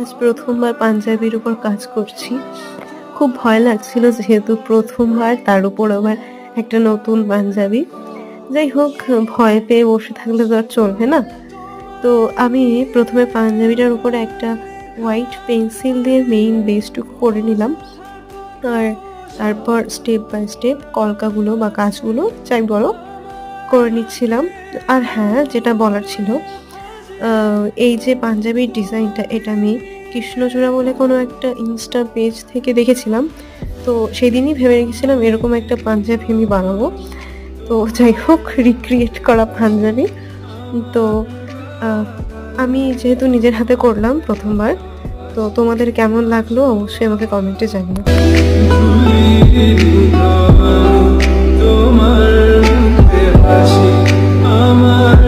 আজ প্রথমবার পাঞ্জাবির উপর কাজ করছি। খুব ভয় লাগছিল যেহেতু প্রথমবার, তার উপর আবার একটা নতুন পাঞ্জাবি। যাই হোক, ভয় পেয়ে বসে থাকলে তো আর চলবে না। তো আমি ১ম এ পাঞ্জাবিটার উপরে একটা হোয়াইট পেন্সিল দিয়ে মেইন বেসটুকু করে নিলাম। আর তারপর স্টেপ বাই স্টেপ কলকাগুলো বা কাজগুলো যাই বলো করে নিচ্ছিলাম। আর হ্যাঁ, যেটা বলার ছিল, আ এই যে পাঞ্জাবির ডিজাইনটা এটা আমি কৃষ্ণচূড়া বলে কোনো একটা ইনস্টা পেজ থেকে দেখেছিলাম। তো সেদিনই ভেবে রেখেছিলাম এরকম একটা পাঞ্জাবি আমি বানাবো। তো যাই হোক, রিক্রিয়েট করা পাঞ্জাবি। তো আ আমি যেহেতু নিজের হাতে করলাম ১ম বার, তো তোমাদের কেমন লাগলো অবশ্যই আমাকে কমেন্টে জানিও। তোমার মুখের হাসি আমার